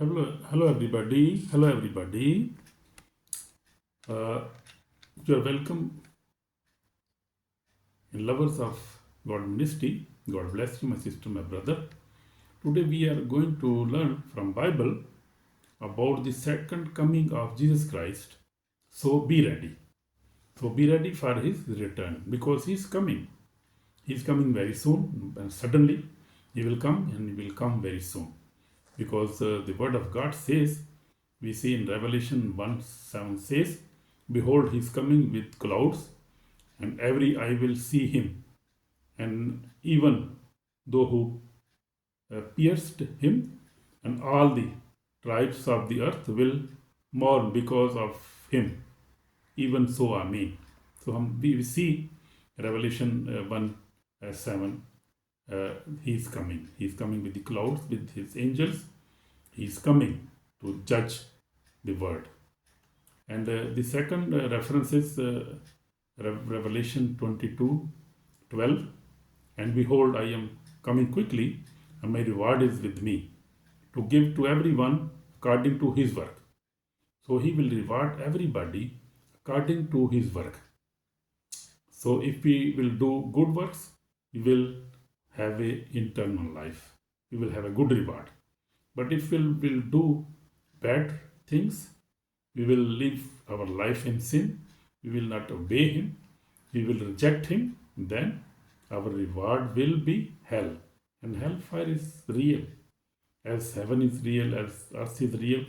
Hello everybody. Hello everybody. You are welcome and lovers of God Ministry. God bless you, my sister, my brother. Today we are going to learn from Bible about the second coming of Jesus Christ. So be ready. So be ready for his return because he is coming. He is coming very soon. And suddenly he will come, and he will come very soon. Because the word of God says, we see in Revelation 1:7 says, behold, he is coming with clouds, and every eye will see him, and even those who pierced him, and all the tribes of the earth will mourn because of him. Even so, Amen. So we see Revelation 1:7. He is coming. He is coming with the clouds, with his angels. He is coming to judge the world. And the second reference is Revelation 22:12. And behold, I am coming quickly, and my reward is with me, to give to everyone according to his work. So he will reward everybody according to his work. So if we will do good works, we will have an eternal life. We will have a good reward. But if we will do bad things, we will live our life in sin, we will not obey him, we will reject him, then our reward will be hell. And hellfire is real. As heaven is real, as earth is real,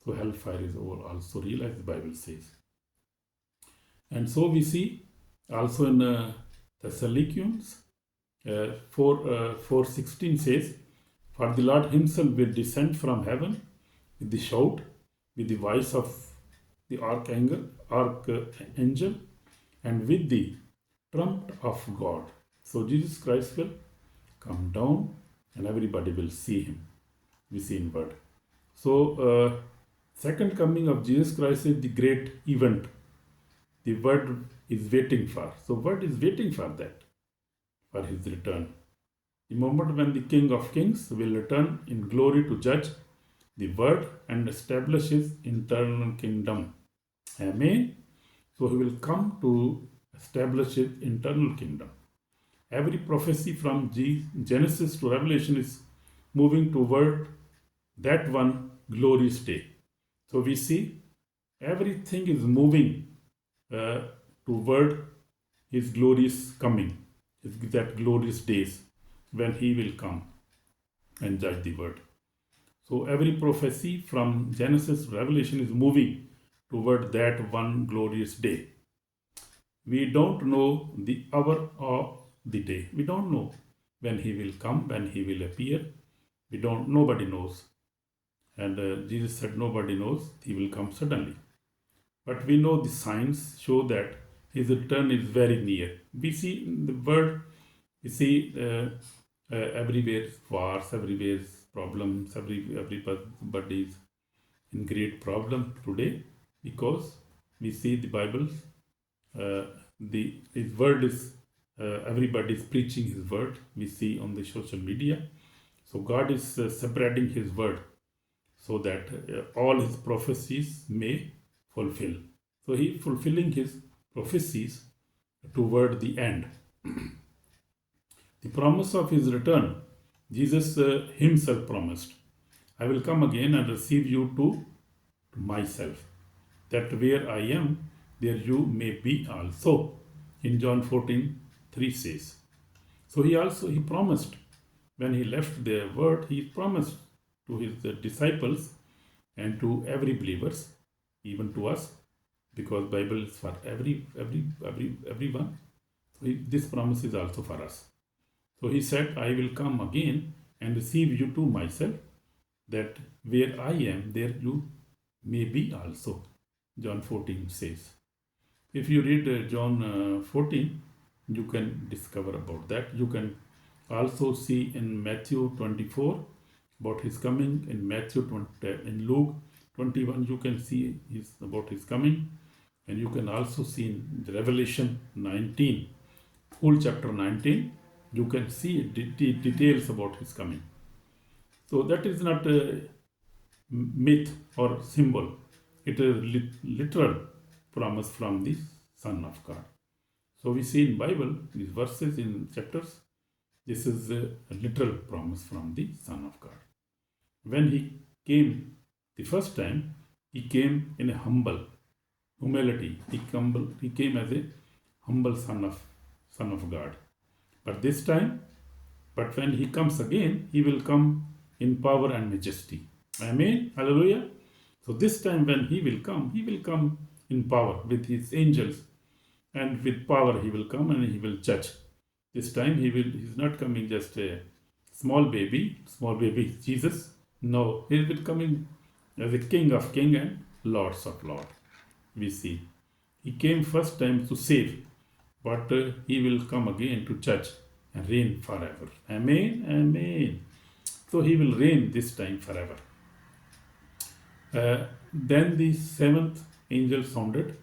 so hellfire is also real, as the Bible says. And so we see also in Thessalonians 4:16 says, for the Lord himself will descend from heaven with the shout, with the voice of the archangel, and with the trumpet of God. So Jesus Christ will come down, and everybody will see him. We see in word. So second coming of Jesus Christ is the great event the word is waiting for. So word is waiting for that, for his return. The moment when the King of Kings will return in glory to judge the world and establish his eternal kingdom. Amen. So he will come to establish his eternal kingdom. Every prophecy from Genesis to Revelation is moving toward that one glorious day. So we see everything is moving toward his glorious coming, that glorious days when he will come and judge the world. So every prophecy from Genesis to Revelation is moving toward that one glorious day. We don't know the hour or the day. We don't know when he will come, when he will appear. Nobody knows. And Jesus said nobody knows. He will come suddenly. But we know the signs show that his return is very near. We see in the world, we see everywhere wars, everywhere problems, everybody is in great problem today, because we see the Bible, his word is, everybody is preaching his word. We see on the social media. So God is spreading his word so that all his prophecies may fulfill. So he is fulfilling his prophecies toward the end. The promise of his return, Jesus himself promised, I will come again and receive you to myself, that where I am, there you may be also. In John 14:3 says. So he promised, when he left the word, he promised to his disciples and to every believers, even to us, because Bible is for everyone. So this promise is also for us. So he said, I will come again and receive you to myself, that where I am, there you may be also. John 14 says. If you read John 14, you can discover about that. You can also see in Matthew 24 about his coming. In Matthew 20, in Luke 21, you can see about his coming. And you can also see in Revelation 19, whole chapter 19, you can see details about his coming. So that is not myth or symbol. It is literal promise from the Son of God. So we see in Bible, these verses in chapters, this is a literal promise from the Son of God. When he came the first time, he came in a humility. He came as a humble son of God. But this time, when he comes again, he will come in power and majesty. Amen. Hallelujah. So this time when he will come in power with his angels, and with power he will come and he will judge. This time he's not coming just a small baby Jesus. No, he will coming as a King of Kings and Lords of Lords. We see he came first time to save, but he will come again to judge and reign forever. Amen. Amen. So he will reign this time forever. Then the seventh angel sounded,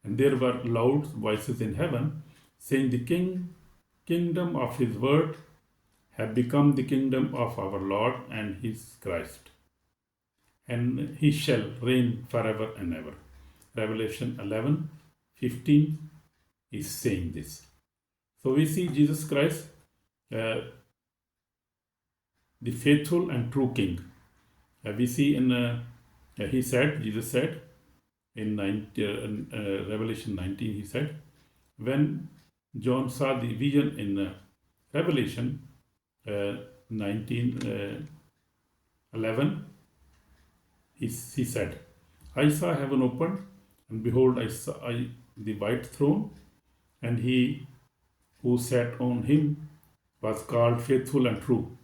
and there were loud voices in heaven, saying, the kingdom of his word have become the kingdom of our Lord and his Christ, and he shall reign forever and ever. Revelation 11:15 is saying this. So we see Jesus Christ, the faithful and true King. We see in Jesus said in Revelation 19, he said, when John saw the vision in Revelation 19:11, he said, I saw heaven opened, and behold, I saw the white throne, and he who sat on him was called faithful and true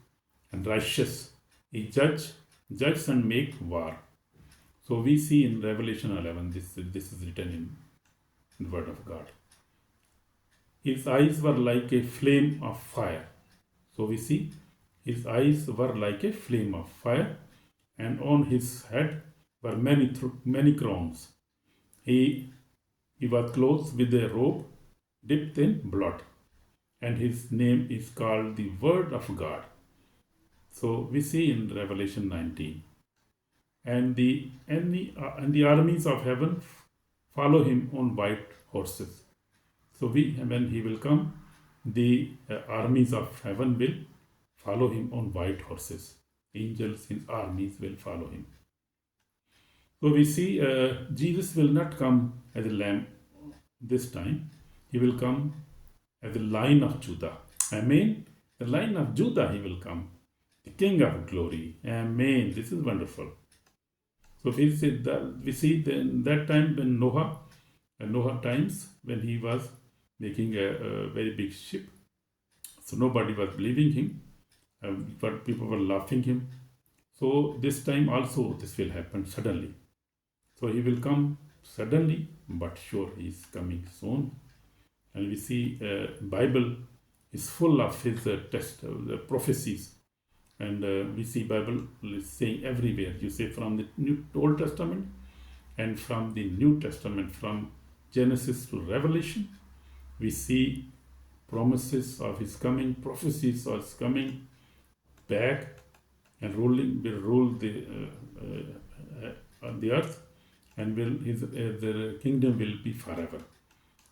and righteous. He judges and make war. So we see in Revelation 11, this is written in the Word of God. His eyes were like a flame of fire. So we see his eyes were like a flame of fire, and on his head were many crowns. He was clothed with a robe dipped in blood, and his name is called the Word of God. So we see in Revelation 19. And the armies of heaven follow him on white horses. So when he will come, the armies of heaven will follow him on white horses. Angels, his armies will follow him. So we see Jesus will not come as a lamb this time. He will come as the Lion of Judah. Amen. The Lion of Judah he will come. The King of glory. Amen. This is wonderful. So we see that time when Noah times, when he was making a very big ship. So nobody was believing him, but people were laughing him. So this time also this will happen suddenly. So he will come suddenly, but sure he is coming soon. And we see Bible is full of his prophecies. And we see Bible is saying everywhere. You say from the Old Testament and from the New Testament, from Genesis to Revelation, we see promises of his coming, prophecies of his coming back and will rule on the earth, and the kingdom will be forever.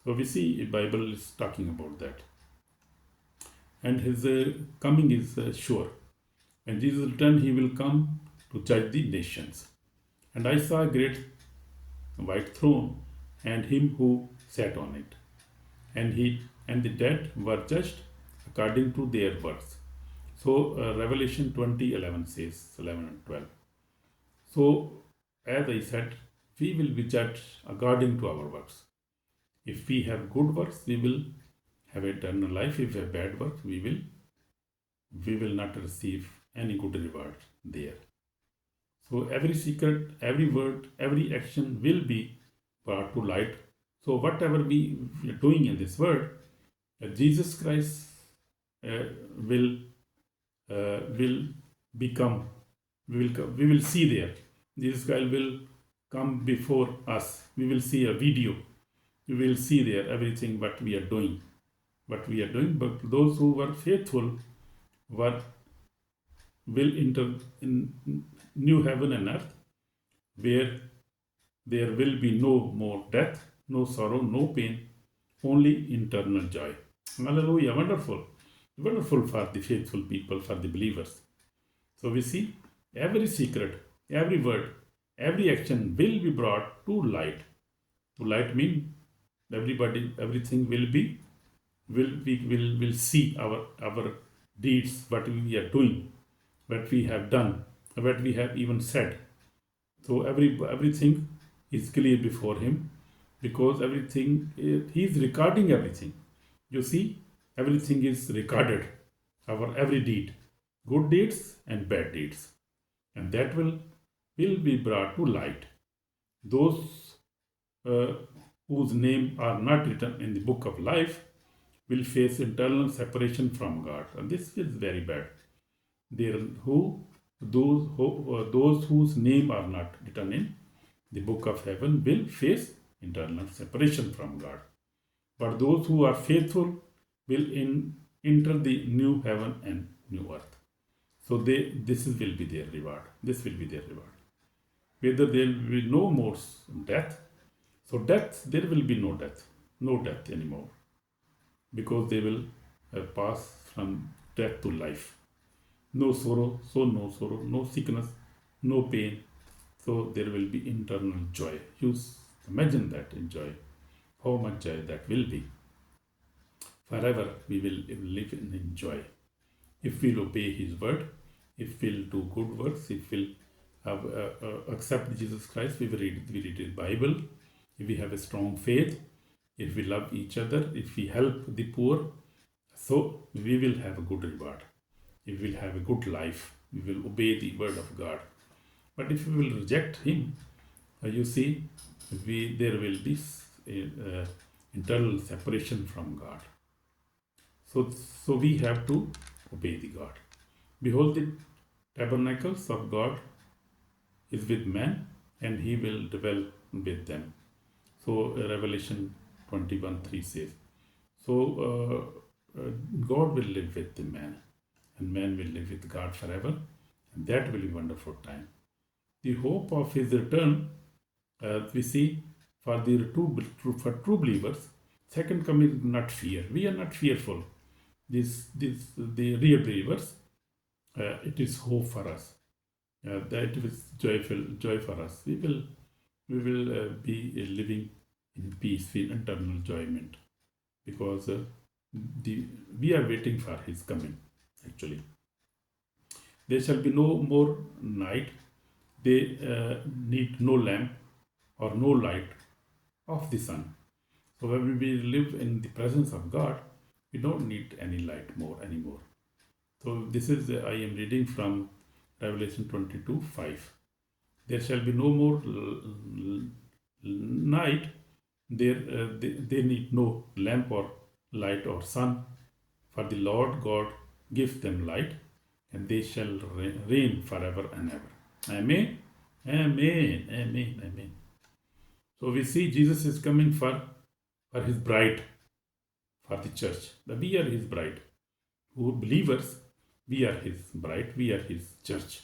So we see the Bible is talking about that. And his coming is sure. When Jesus return, he will come to judge the nations. And I saw a great white throne and him who sat on it. And the dead were judged according to their works. So Revelation 20:11 says, 11 and 12. So as I said, we will be judged according to our works. If we have good works, we will have eternal life. If we have bad works, we will not receive any good reward there. So every secret, every word, every action will be brought to light. So whatever we are doing in this world, Jesus Christ will become. We will see there. Jesus Christ will come before us. We will see a video. We will see there everything what we are doing. But those who were faithful were will enter in new heaven and earth, where there will be no more death, no sorrow, no pain, only eternal joy. Hallelujah. Wonderful. Wonderful for the faithful people, for the believers. So we see every secret, every word, every action will be brought to light. To light means everything will see our deeds, what we are doing, what we have done, what we have even said. So everything is clear before him, because everything he is recording everything. You see, everything is recorded, our every deed, good deeds and bad deeds, and that will be brought to light. Those uh, whose name are not written in the book of life will face eternal separation from God, and this is very bad. There who those whose name are not written in the book of heaven will face eternal separation from God. But those who are faithful will enter the new heaven and new earth. So will be their reward. This will be their reward. Whether there will be no more death. So there will be no death anymore, because they will pass from death to life. No sorrow, no sickness, no pain. So there will be internal joy. You imagine that in joy, how much joy that will be. Forever we will live in joy. If we'll obey His word, if we'll do good works, if we'll accept Jesus Christ, we read the Bible, if we have a strong faith, if we love each other, if we help the poor, so we will have a good reward. We will have a good life. We will obey the word of God. But if we will reject Him, you see, there will be internal separation from God. So we have to obey the God. Behold, the tabernacles of God is with man, and He will dwell with them. So Revelation 21:3 says. So God will live with the man, and man will live with God forever, and that will be a wonderful time. The hope of His return, we see, for true believers, second coming is not fear. We are not fearful. The real believers, it is hope for us. That is joy for us. We will be living in peace, in eternal enjoyment, because we are waiting for His coming. Actually, there shall be no more night. They need no lamp or no light of the sun. So when we live in the presence of God, we don't need any light anymore. So this is I am reading from Revelation 22:5. There shall be no more night. They need no lamp or light or sun, for the Lord God gives them light, and they shall reign forever and ever. Amen. Amen. Amen. Amen. So we see Jesus is coming for His bride, for the church. We are His bride. Who believers, we are His bride, we are His church.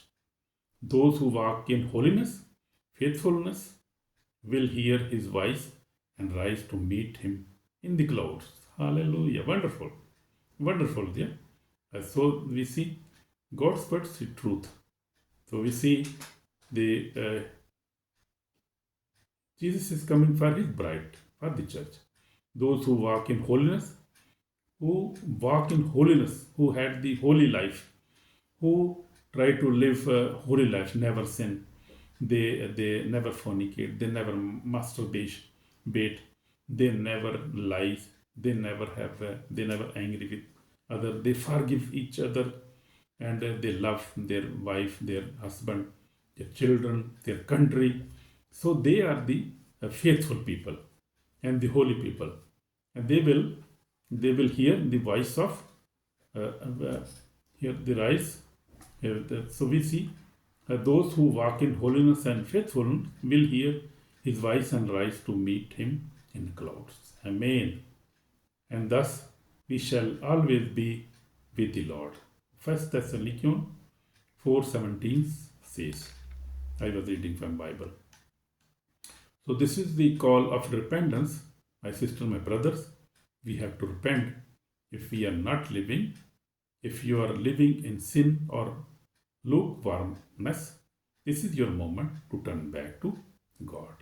Those who walk in holiness, faithfulness, will hear His voice and rise to meet Him in the clouds. Hallelujah. Wonderful. Wonderful, yeah. So we see God's words is truth. So we see Jesus is coming for His bride, for the church. Those who walk in holiness, who had the holy life, who try to live a holy life, never sin. They never fornicate, they never masturbate, they never lies, they never angry with other, they forgive each other, and they love their wife, their husband, their children, their country. So they are the faithful people and the holy people, and they will hear the voice of hear the rise. So we see those who walk in holiness and faithfulness will hear His voice and rise to meet Him in clouds. Amen. And thus we shall always be with the Lord. 1 Thessalonians 4:17 says. I was reading from Bible. So this is the call of repentance. My sister, my brothers, we have to repent if we are not living. If you are living in sin or lukewarmness, this is your moment to turn back to God.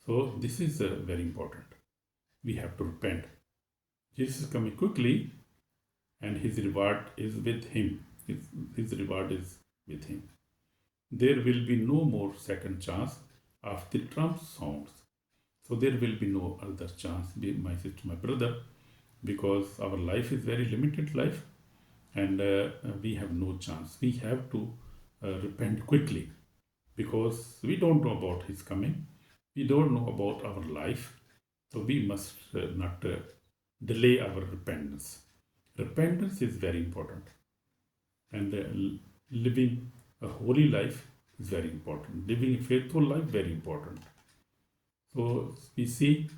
So this is very important. We have to repent. Jesus is coming quickly, and his reward is with him. His reward is with him. There will be no more second chance after the trump sounds. So there will be no other chance, my sister, my brother, because our life is very limited life, and we have no chance. We have to repent quickly, because we don't know about his coming. We don't know about our life. So we must not delay our repentance. Repentance is very important, and living a holy life is very important. Living a faithful life, very important. So we see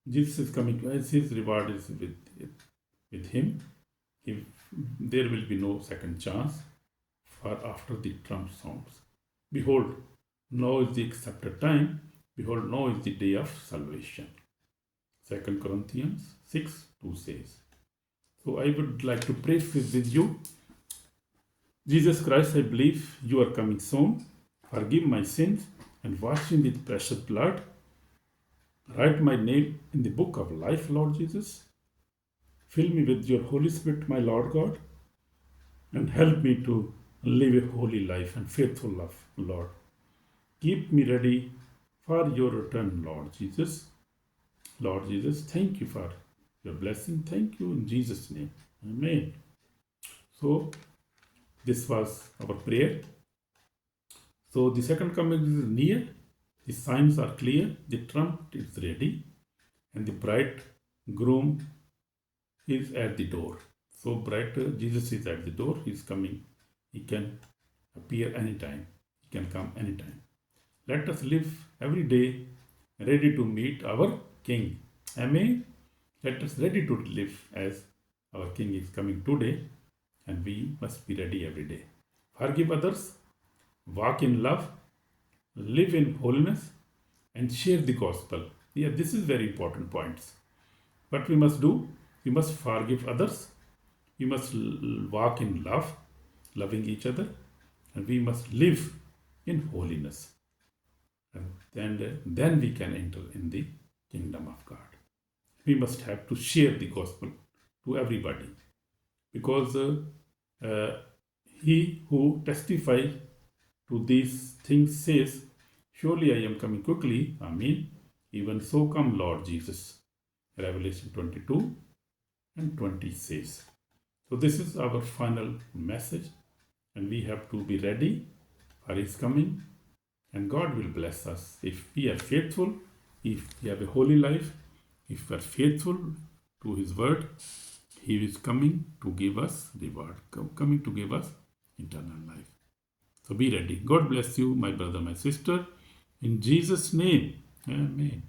Jesus is coming, as his reward is with him. There will be no second chance for after the trump sounds. Behold, now is the accepted time. Behold, now is the day of salvation. 2 Corinthians 6:2 says. So I would like to pray with you. Jesus Christ, I believe you are coming soon. Forgive my sins and wash me with precious blood. Write my name in the book of life, Lord Jesus. Fill me with your Holy Spirit, my Lord God, and help me to live a holy life and faithful life, Lord. Keep me ready for your return, Lord Jesus. Lord Jesus, thank you for your blessing. Thank you in Jesus' name. Amen. So this was our prayer. So the second coming is near. The signs are clear. The trump is ready, and the bridegroom is at the door. So Jesus is at the door. He is coming. He can appear anytime. He can come anytime. Let us live every day ready to meet our King. Amen. Let us ready to live as our King is coming today, and we must be ready every day. Forgive others, walk in love, live in holiness, and share the gospel. Yeah, this is very important points. What we must do, we must forgive others, we must walk in love, loving each other, and we must live in holiness. And then we can enter in the kingdom of God. We must have to share the gospel to everybody, because he who testifies to these things says, surely I am coming quickly. Amen. Even so come, Lord Jesus. Revelation 22:20 says. So this is our final message, and we have to be ready for his coming, and God will bless us if we are faithful, if we have a holy life, if we are faithful to his word. He is coming to give us reward, coming to give us eternal life. So be ready. God bless you, my brother, my sister. In Jesus' name, amen.